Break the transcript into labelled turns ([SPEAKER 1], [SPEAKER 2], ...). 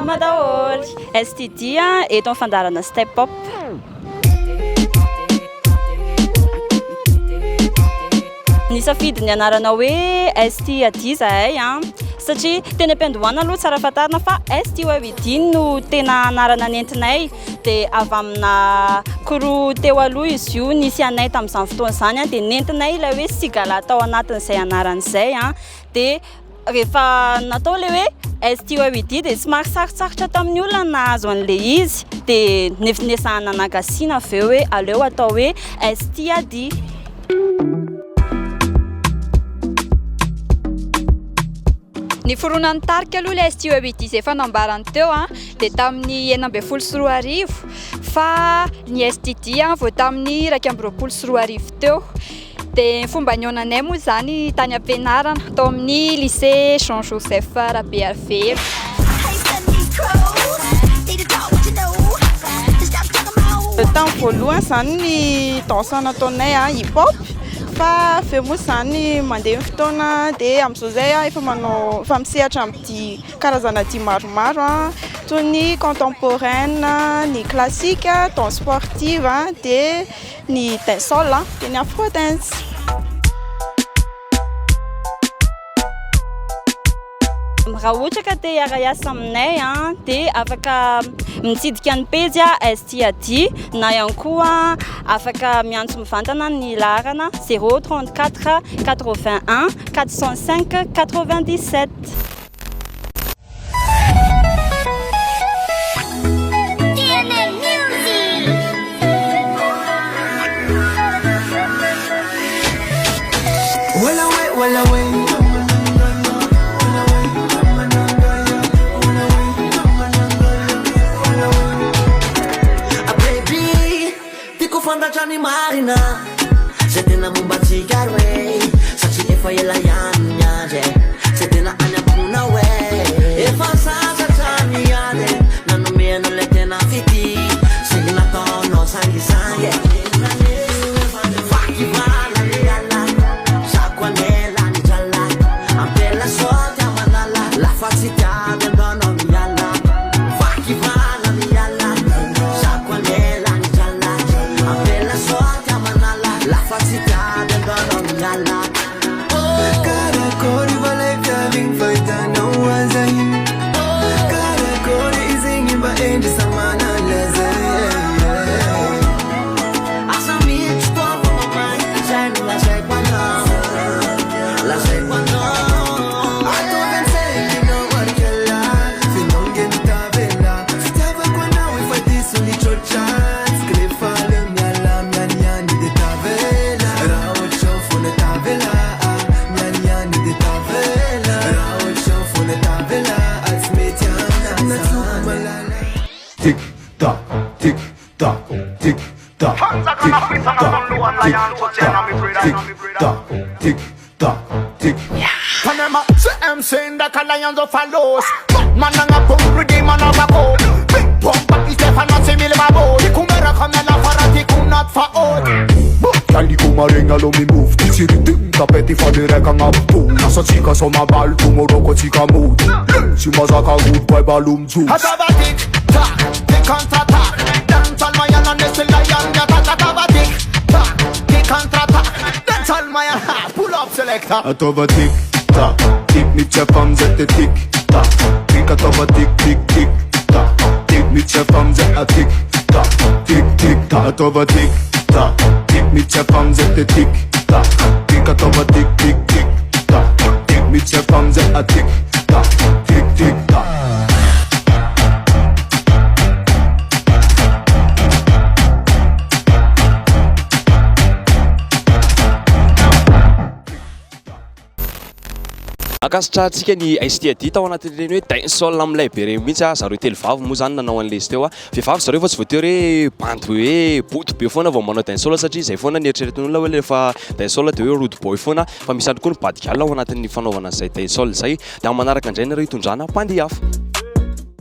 [SPEAKER 1] Salama daholo. STD eto fandarana step up. Nisafidy ny anarana hoe STD zahay satria tena ampiandohana aloha tsara fatarina fa STD no tena anarana nentinay dia avy amina koroa teo aloha izy io nisy anay tamin'izany fotoana izany dia nentinay ilay hoe sigala tao anatin'izay anaran'izay dia rehefa natao ilay hoe STD dia somary sarotsarotra tamin'ny olona nahazo an'ilay izy dia nefinesahana nagasiana avy eo hoe aleo atao hoe STD.
[SPEAKER 2] Ny foronan'ny tarika aloha ilay STD izay fanambarany teo dia tamin'ny 2014 fa ny STD vao tamin'ny 2024 teo dia fomba niaonanay moa zany tany am-pianarana tao amin'ny lycée Jean Joseph Rabearvelo.
[SPEAKER 3] Tamin'ny voalohany zany ny danse nataonay hip hop fa feo moa zany mandeha ny fotoana dia amin'izao zay efa manao efa misehatra amin'ny karazana dia maromaro toy ny contemporaine, ny classique, danse sportive dia ny dancehall dia ny afro dance.
[SPEAKER 1] Raha ohatra ka te hiara-iasa aminay dia afaka mitsidika ny page STD na ihany koa afaka miantso mivantana ny laharana 034 81 405 97.
[SPEAKER 4] Gianni Marina, se te na mumbazi garwe, sa ci e fai la yanya, se te na anya puna we, e fa sa Gianni ade, na no me no le te na fiti, se na tono sangi sangi, faki bala ni alla, sa quanella ni gialla, ampella sota manala, la facita del dono mi alla, faki bala ni alla, sa quanella ni gialla, ampella sota manala, la facita del dono mi alla.
[SPEAKER 5] Cada cor vale cabin feita não azai. Cada cor izinho ba ende samana lazai.
[SPEAKER 4] Asami sto mamma, sai non la sai quando, la sai quando.
[SPEAKER 5] Ato pensei que não aquela, se não genta vela. Stava quando eu fui disso li chocha, scrive fale miala miani de tavela. Rao chofu na tavela, miani de tavela. Rao chofu na tavela, asmetiana na tumalala.
[SPEAKER 6] Tick tock, tick tock, tick tock, tick tock, tick tock, tick.
[SPEAKER 7] Panama, I'm saying that a lions of a loss. Man and a pump, redeem man of a go. Big pump, but it's a fancy mill my boy. Kumera kamela farati kunat fa od.
[SPEAKER 6] Kali kumarenga lo mi move. Siritim tapeti fadere kang abtu. Nasa chika so mabal tumoroko chika mood. Si mazaka good boy balloon juice.
[SPEAKER 7] Hataba tick tock, tick contra attack. Dance all my and this lion get hataba tick tock, tick contra attack. Dance all my and pull up selector.
[SPEAKER 6] Atova tick tock, tick mi chefam zette tick tock. Tick atova tick tick tick tock. Tick mi chefam zette tick tock. Tick tick tock. Atova tick tock, tick mi chefam zette tick tock. Tick atova tick tick tick tock. Tick mi chefam zette tick tock. Tick tick tock.
[SPEAKER 8] Akasitra antsika ny STD tao anatin'ireny hoe dancehall amin'ilay be regny mihitsy zareo telo vavy moa zany nanao an'ilay izy teo vehivavy zareo fa tsy voatery hoe bandy hoe boto be foana vao manao dancehall satria izay foana ny eritreretin'olona hoe rehefa dancehall dia hoe rude boy foana fa misy andro koa ny badigal ao anatin'ny fanaovana izay dancehall izay dia manaraka indray nareo hitondrana mpandihy hafa.